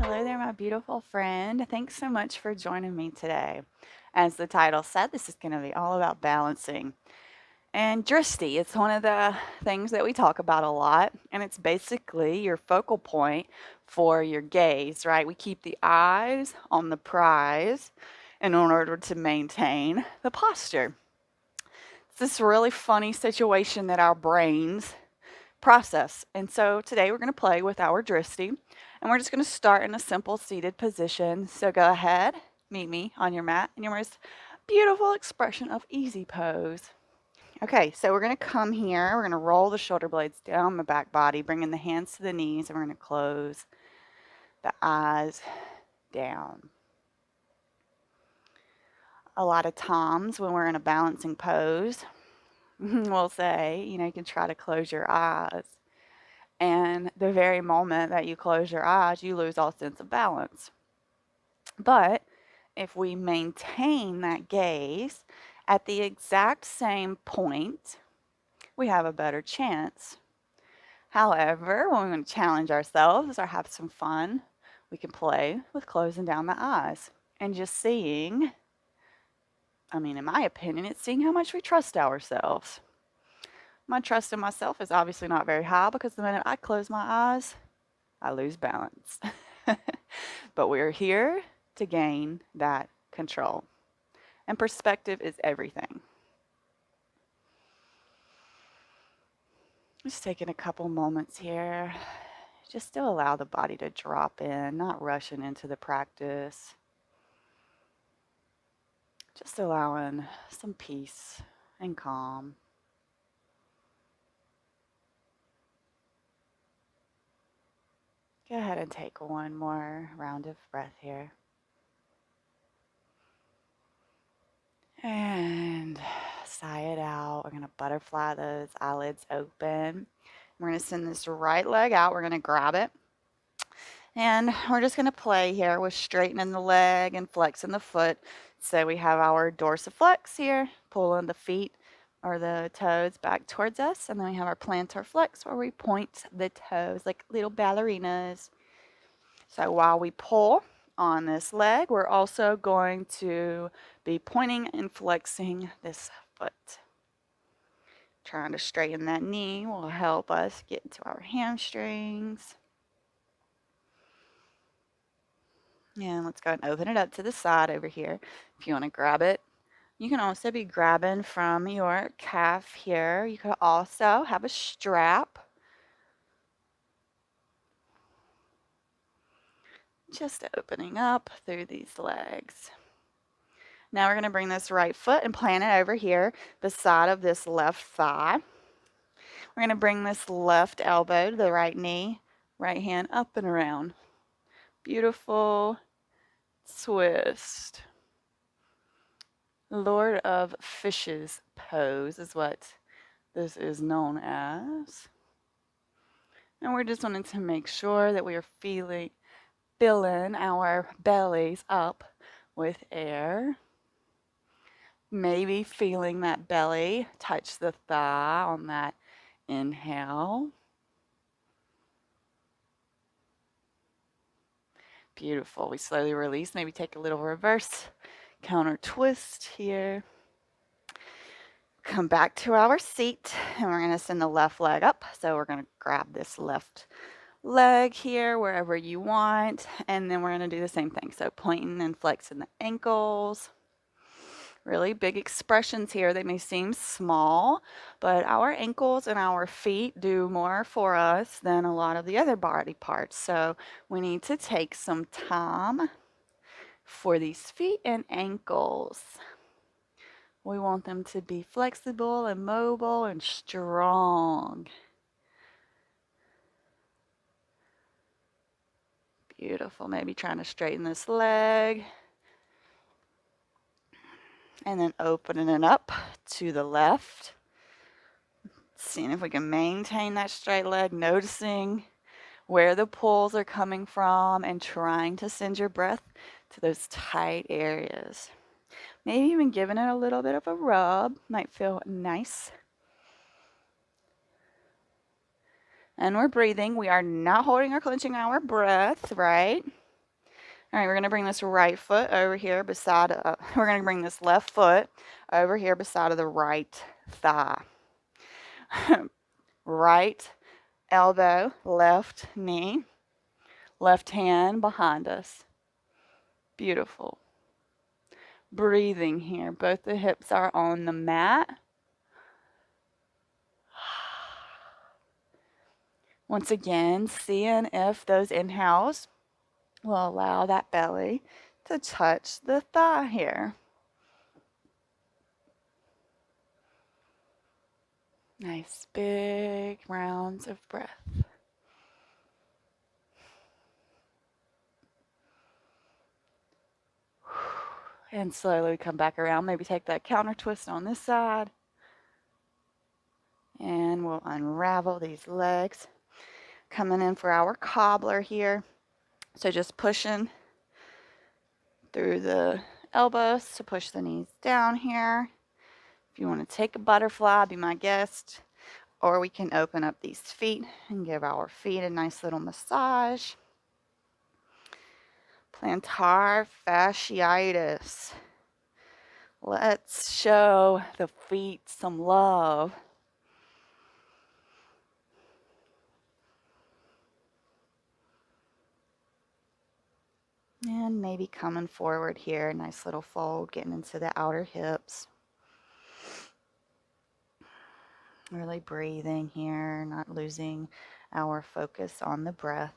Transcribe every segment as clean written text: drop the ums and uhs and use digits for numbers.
Hello there, my beautiful friend. Thanks so much for joining me today. As the title said, this is going to be all about balancing. And drishti, it's one of the things that we talk about a lot, and it's basically your focal point for your gaze, right? We keep the eyes on the prize in order to maintain the posture. It's this really funny situation that our brains process. And so today we're going to play with our drishti, and we're just going to start in a simple seated position. So go ahead, meet me on your mat in your most beautiful expression of easy pose. Okay, so we're going to come here. We're going to roll the shoulder blades down the back body, bringing the hands to the knees, and we're going to close the eyes down. A lot of times when we're in a balancing pose, we'll say, you can try to close your eyes. And the very moment that you close your eyes, you lose all sense of balance. But if we maintain that gaze at the exact same point, we have a better chance. However, when we want to challenge ourselves or have some fun, we can play with closing down the eyes and just seeing, in my opinion, it's seeing how much we trust ourselves. My trust in myself is obviously not very high because the minute I close my eyes, I lose balance. But we're here to gain that control. And perspective is everything. Just taking a couple moments here, just to allow the body to drop in, not rushing into the practice. Just allowing some peace and calm. Go ahead and take one more round of breath here. And sigh it out. We're going to butterfly those eyelids open. We're going to send this right leg out. We're going to grab it. And we're just going to play here with straightening the leg and flexing the foot. So we have our dorsiflex here, pulling the feet or the toes back towards us. And then we have our plantar flex where we point the toes like little ballerinas. So while we pull on this leg, we're also going to be pointing and flexing this foot. Trying to straighten that knee will help us get into our hamstrings. And let's go and open it up to the side over here. If you want to grab it, you can also be grabbing from your calf here. You could also have a strap. Just opening up through these legs. Now we're going to bring this right foot and plant it over here beside of this left thigh. We're going to bring this left elbow to the right knee, right hand up and around. Beautiful twist. Lord of Fishes pose is what this is known as. And we're just wanting to make sure that we are filling our bellies up with air. Maybe feeling that belly touch the thigh on that inhale. Beautiful. We slowly release. Maybe take a little reverse counter twist here. Come back to our seat, and we're going to send the left leg up. So we're going to grab this left leg here, wherever you want, and then we're going to do the same thing. So pointing and flexing the ankles. Really big expressions here. They may seem small, but our ankles and our feet do more for us than a lot of the other body parts. So we need to take some time for these feet and ankles. We want them to be flexible and mobile and strong. Beautiful. Maybe trying to straighten this leg. And then opening it up to the left. Seeing if we can maintain that straight leg, noticing where the pulls are coming from and trying to send your breath to those tight areas. Maybe even giving it a little bit of a rub. Might feel nice. And we're breathing. We are not holding or clenching our breath, right? All right, we're going to bring this right foot over here beside, we're going to bring this left foot over here beside of the right thigh. Right elbow, left knee, left hand behind us. Beautiful. Breathing here. Both the hips are on the mat. Once again, seeing if those inhales will allow that belly to touch the thigh here. Nice big rounds of breath. And slowly come back around. Maybe take that counter twist on this side. And we'll unravel these legs. Coming in for our cobbler here. So just pushing through the elbows to push the knees down here. If you want to take a butterfly, be my guest. Or we can open up these feet and give our feet a nice little massage. Plantar fasciitis. Let's show the feet some love. And maybe coming forward here, nice little fold, getting into the outer hips. Really breathing here, not losing our focus on the breath.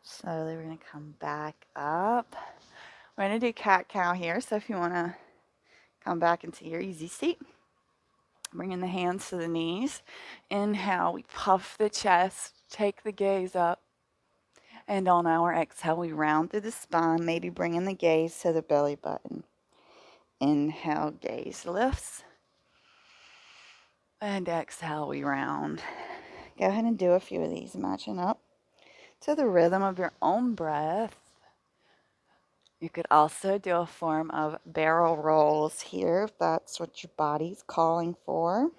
Slowly we're going to come back up. We're going to do cat-cow here, so if you want to come back into your easy seat, bringing the hands to the knees. Inhale, we puff the chest, take the gaze up. And on our exhale, we round through the spine, maybe bringing the gaze to the belly button. Inhale, gaze lifts. And exhale, we round. Go ahead and do a few of these, matching up to the rhythm of your own breath. You could also do a form of barrel rolls here if that's what your body's calling for.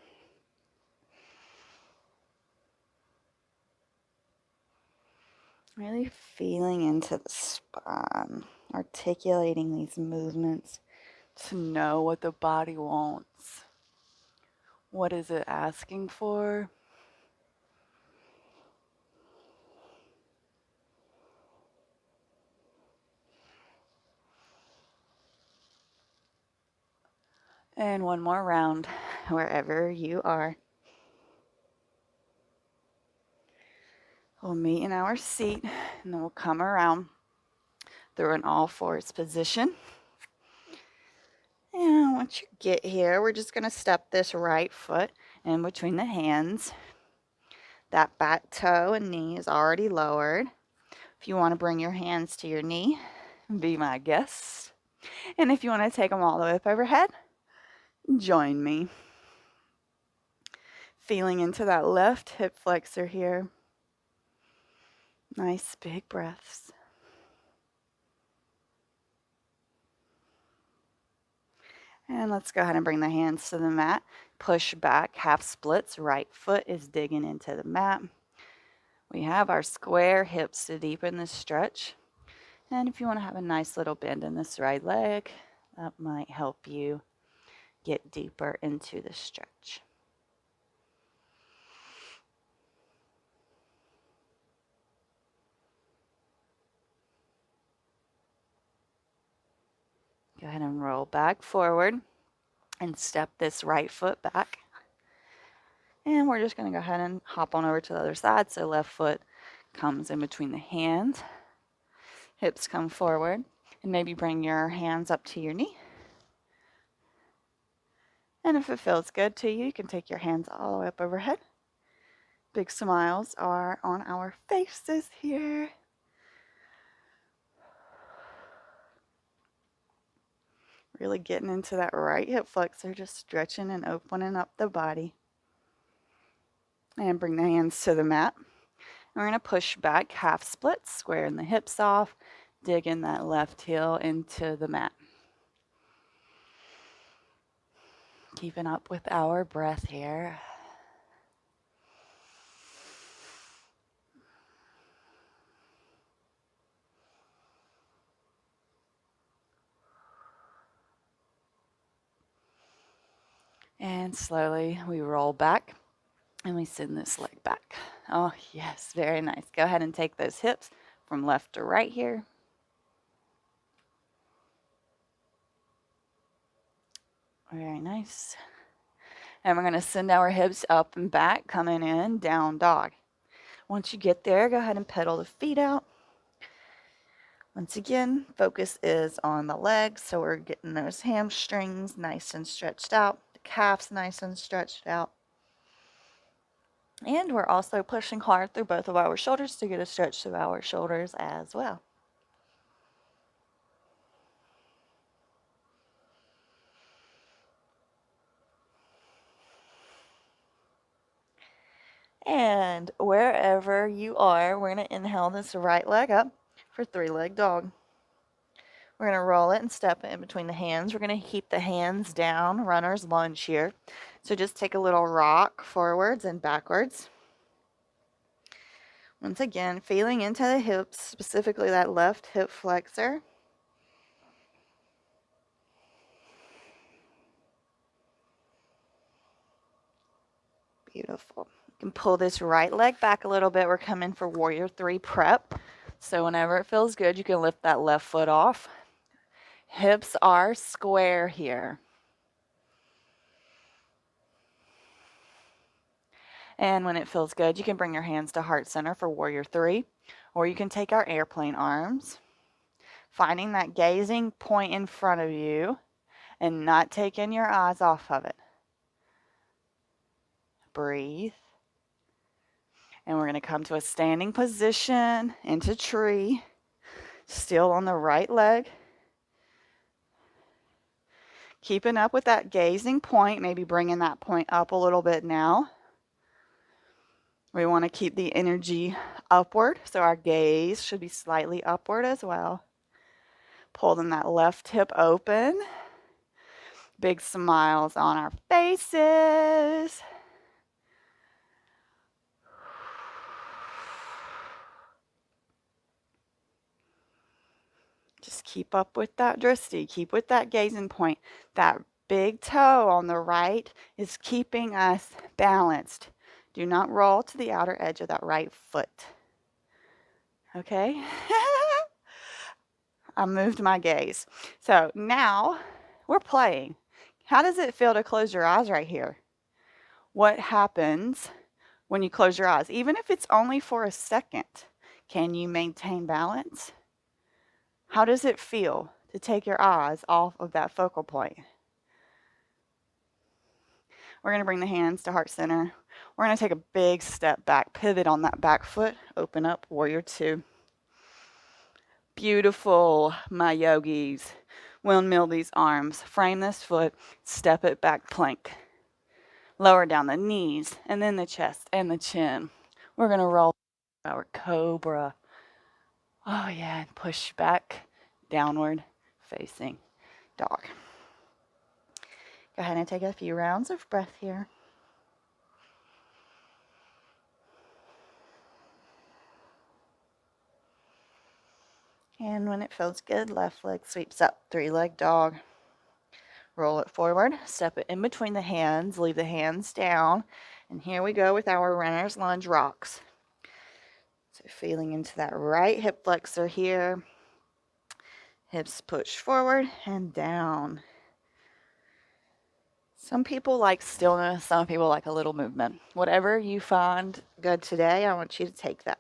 Really feeling into the spine, articulating these movements to know what the body wants. What is it asking for? And one more round, wherever you are. We'll meet in our seat, and then we'll come around through an all-fours position. And once you get here, we're just going to step this right foot in between the hands. That back toe and knee is already lowered. If you want to bring your hands to your knee, be my guest. And if you want to take them all the way up overhead, join me. Feeling into that left hip flexor here. Nice big breaths. And let's go ahead and bring the hands to the mat. Push back, half splits. Right foot is digging into the mat. We have our square hips to deepen the stretch. And if you want to have a nice little bend in this right leg, that might help you get deeper into the stretch. Go ahead and roll back forward and step this right foot back. And we're just going to go ahead and hop on over to the other side. So left foot comes in between the hands. Hips come forward. And maybe bring your hands up to your knee. And if it feels good to you, you can take your hands all the way up overhead. Big smiles are on our faces here. Really getting into that right hip flexor, just stretching and opening up the body. And bring the hands to the mat. And we're going to push back, half splits, squaring the hips off. Digging that left heel into the mat. Keeping up with our breath here. And slowly we roll back and we send this leg back. Oh, yes, very nice. Go ahead and take those hips from left to right here. Very nice. And we're going to send our hips up and back, coming in, down dog. Once you get there, go ahead and pedal the feet out. Once again, focus is on the legs, so we're getting those hamstrings nice and stretched out, the calves nice and stretched out. And we're also pushing hard through both of our shoulders to get a stretch through our shoulders as well. And wherever you are, we're going to inhale this right leg up for three-leg dog. We're going to roll it and step it in between the hands. We're going to keep the hands down, runner's lunge here. So just take a little rock forwards and backwards. Once again, feeling into the hips, specifically that left hip flexor. Beautiful. You can pull this right leg back a little bit. We're coming for warrior three prep. So whenever it feels good, you can lift that left foot off. Hips are square here. And when it feels good, you can bring your hands to heart center for warrior three, or you can take our airplane arms, finding that gazing point in front of you and not taking your eyes off of it. Breathe. And we're going to come to a standing position into tree, still on the right leg. Keeping up with that gazing point, maybe bringing that point up a little bit now. We want to keep the energy upward, so our gaze should be slightly upward as well. Pulling that left hip open. Big smiles on our faces. Just keep up with that drishti. Keep with that gazing point. That big toe on the right is keeping us balanced. Do not roll to the outer edge of that right foot. Okay? I moved my gaze. So now we're playing. How does it feel to close your eyes right here? What happens when you close your eyes? Even if it's only for a second, can you maintain balance? How does it feel to take your eyes off of that focal point? We're going to bring the hands to heart center. We're going to take a big step back, pivot on that back foot, open up, warrior two. Beautiful, my yogis. Windmill these arms, frame this foot, step it back, plank. Lower down the knees, and then the chest and the chin. We're going to roll our cobra. Oh yeah, and push back, downward facing dog. Go ahead and take a few rounds of breath here. And when it feels good, left leg sweeps up, three-leg dog. Roll it forward, step it in between the hands, leave the hands down, and here we go with our runner's lunge rocks. So feeling into that right hip flexor here. Hips push forward and down. Some people like stillness, some people like a little movement. Whatever you find good today, I want you to take that.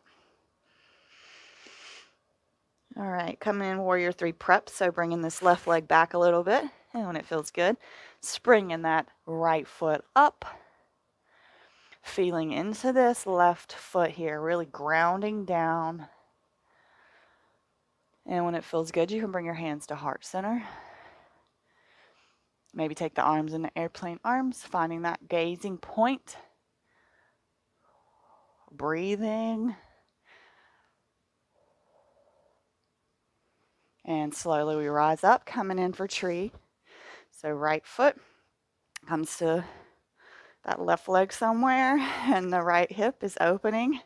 All right, coming in warrior three prep, so bringing this left leg back a little bit, and when it feels good, springing that right foot up, feeling into this left foot here, really grounding down. And when it feels good, you can bring your hands to heart center. Maybe take the arms into airplane arms, finding that gazing point. Breathing. And slowly we rise up, coming in for tree. So right foot comes to that left leg somewhere, and the right hip is opening.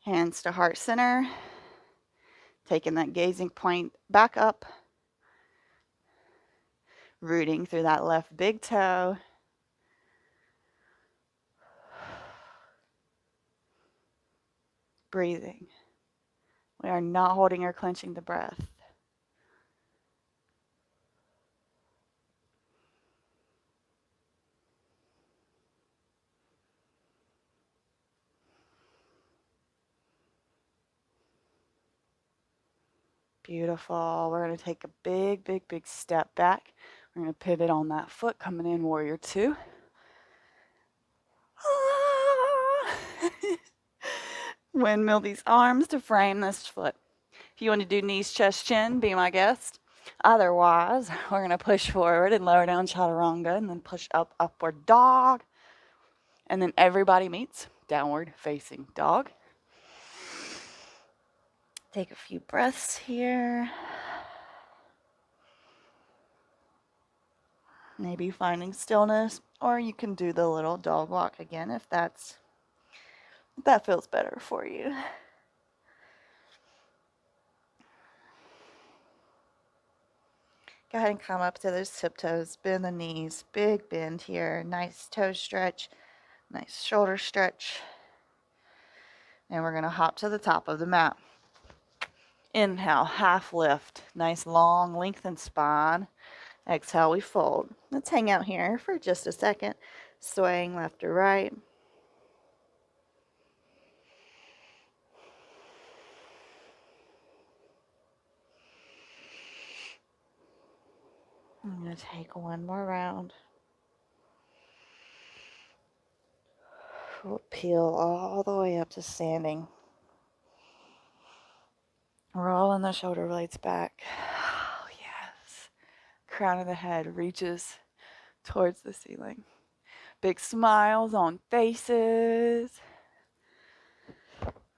Hands to heart center, taking that gazing point back up, rooting through that left big toe. Breathing. We are not holding or clenching the breath. Beautiful. We're going to take a big, big, big step back. We're going to pivot on that foot, coming in warrior two. Windmill these arms to frame this foot. If you want to do knees, chest, chin, be my guest. Otherwise, we're going to push forward and lower down chaturanga, and then push up, upward dog. And then everybody meets downward facing dog. Take a few breaths here. Maybe finding stillness, or you can do the little dog walk again if that feels better for you. Go ahead and come up to those tiptoes, bend the knees, big bend here, nice toe stretch, nice shoulder stretch. And we're going to hop to the top of the mat. Inhale, half lift, nice long lengthened spine. Exhale, we fold. Let's hang out here for just a second, swaying left to right. I'm going to take one more round. We'll peel all the way up to standing. Rolling the shoulder blades back. Oh, yes. Crown of the head reaches towards the ceiling. Big smiles on faces.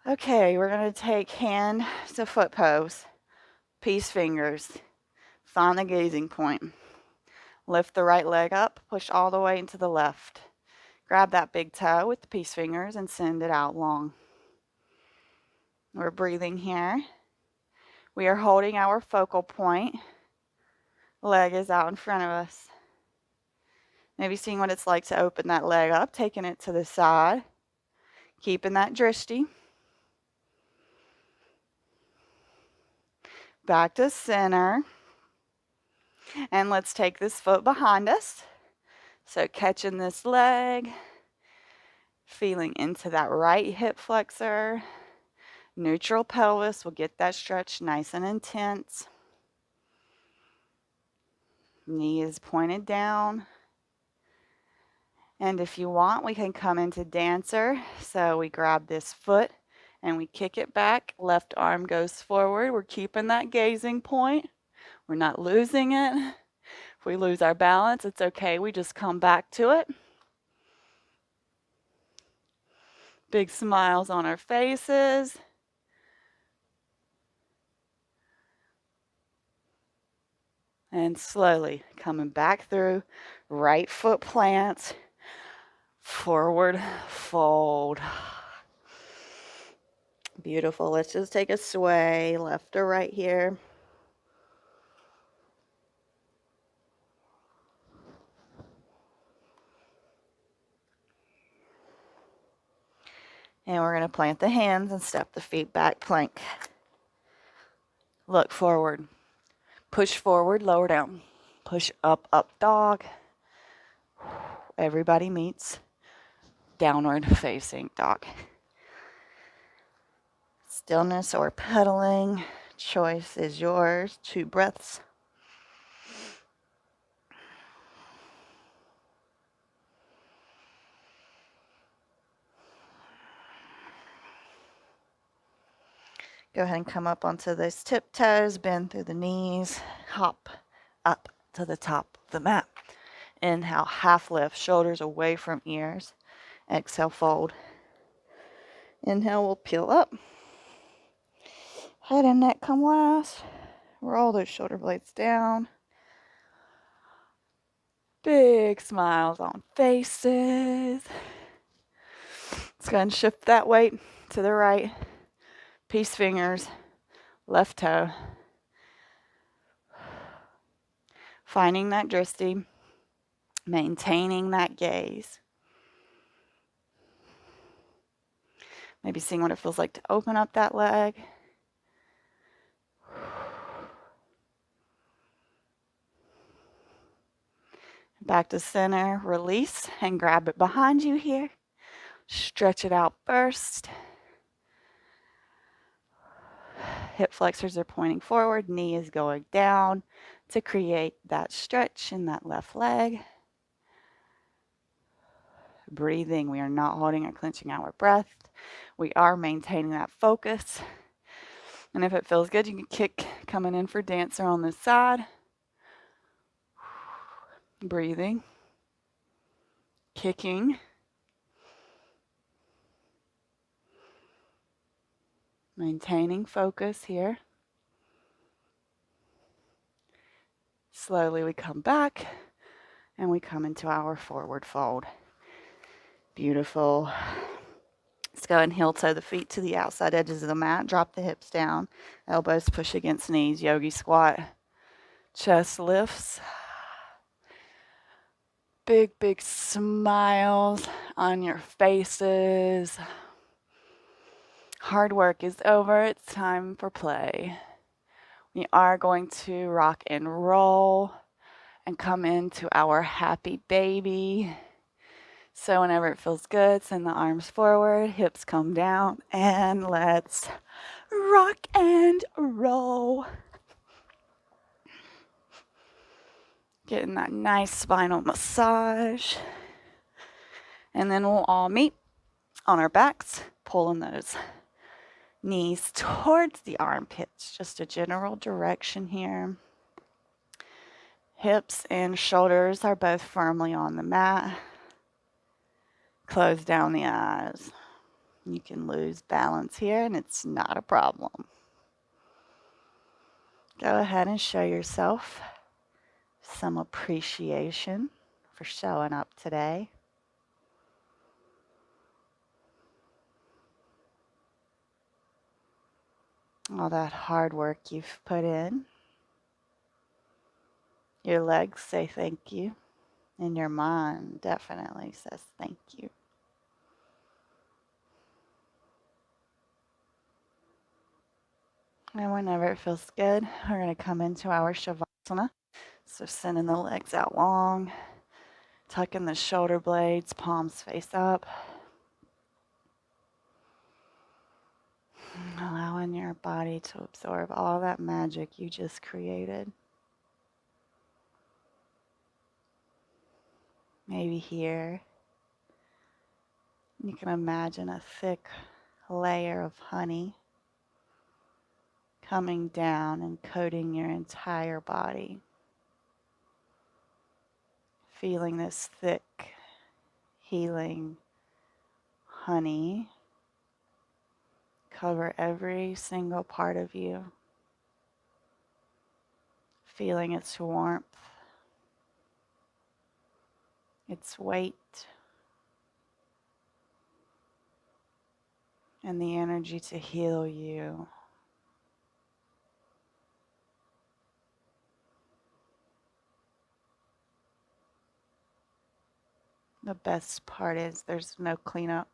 Okay, we're going to take hand to foot pose. Peace fingers. Find the gazing point. Lift the right leg up, push all the way into the left. Grab that big toe with the peace fingers and send it out long. We're breathing here. We are holding our focal point. Leg is out in front of us. Maybe seeing what it's like to open that leg up, taking it to the side, keeping that drishti. Back to center. And let's take this foot behind us. So catching this leg, feeling into that right hip flexor. Neutral pelvis will get that stretch nice and intense. Knee is pointed down. And if you want, we can come into dancer. So we grab this foot and we kick it back. Left arm goes forward. We're keeping that gazing point. We're not losing it. If we lose our balance, it's okay. We just come back to it. Big smiles on our faces. And slowly coming back through. Right foot plants. Forward fold. Beautiful. Let's just take a sway left or right here. And we're going to plant the hands and step the feet back, plank. Look forward. Push forward, lower down. Push up, up dog. Everybody meets downward facing dog. Stillness or pedaling, choice is yours. 2 breaths. Go ahead and come up onto those tiptoes, bend through the knees, hop up to the top of the mat. Inhale, half lift, shoulders away from ears. Exhale, fold. Inhale, we'll peel up. Head and neck come last. Roll those shoulder blades down. Big smiles on faces. Let's go ahead and shift that weight to the right. Peace fingers, left toe. Finding that drishti, maintaining that gaze. Maybe seeing what it feels like to open up that leg. Back to center, release, and grab it behind you here. Stretch it out first. Hip flexors are pointing forward, knee is going down to create that stretch in that left leg. Breathing, we are not holding or clenching our breath. We are maintaining that focus. And if it feels good, you can kick coming in for dancer on this side. Breathing, kicking. Maintaining focus here. Slowly we come back and we come into our forward fold. Beautiful. Let's go and heel toe the feet to the outside edges of the mat. Drop the hips down. Elbows push against knees. Yogi squat. Chest lifts. Big, big smiles on your faces. Hard work is over. It's time for play. We are going to rock and roll and come into our happy baby. So whenever it feels good, send the arms forward, hips come down, and let's rock and roll. Getting that nice spinal massage. And then we'll all meet on our backs, pulling those knees towards the armpits. Just a general direction here. Hips and shoulders are both firmly on the mat. Close down the eyes. You can lose balance here, and it's not a problem. Go ahead and show yourself some appreciation for showing up today. All that hard work you've put in. Your legs say thank you, and your mind definitely says thank you. And whenever it feels good, we're going to come into our Shavasana. So sending the legs out long, tucking the shoulder blades, palms face up. Allowing your body to absorb all that magic you just created. Maybe here, you can imagine a thick layer of honey coming down and coating your entire body. Feeling this thick, healing honey cover every single part of you. Feeling its warmth, its weight, and the energy to heal you. The best part is there's no cleanup.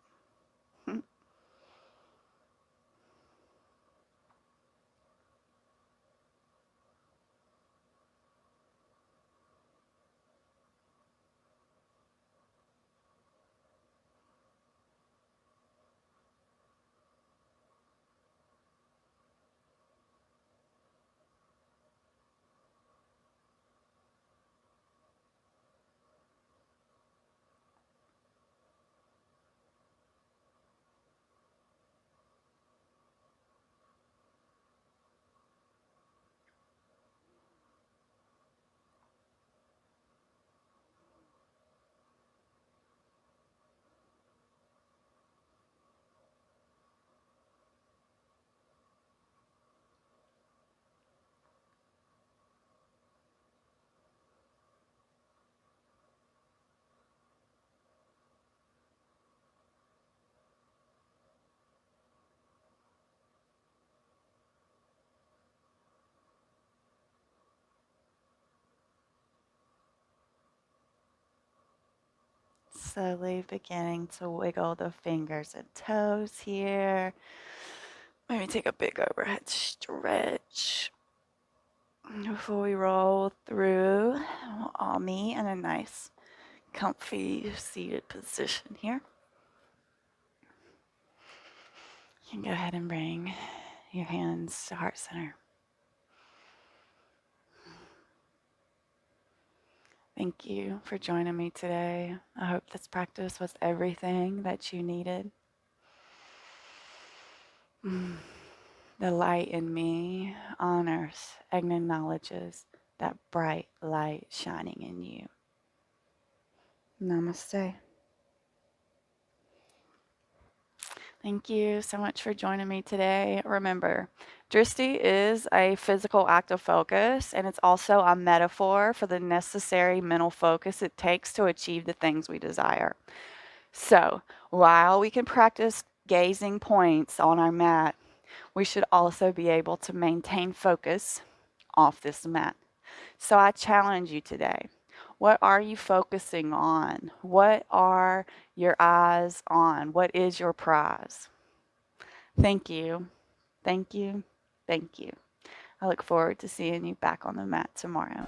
Slowly beginning to wiggle the fingers and toes here. Maybe take a big overhead stretch before we roll through. We'll all meet in a nice, comfy seated position here. You can go ahead and bring your hands to heart center. Thank you for joining me today. I hope this practice was everything that you needed. The light in me honors and acknowledges that bright light shining in you. Namaste. Thank you so much for joining me today. Remember, Drishti is a physical act of focus, and it's also a metaphor for the necessary mental focus it takes to achieve the things we desire. So, while we can practice gazing points on our mat, we should also be able to maintain focus off this mat. So I challenge you today. What are you focusing on? What are your eyes on? What is your prize? Thank you. Thank you. Thank you. I look forward to seeing you back on the mat tomorrow.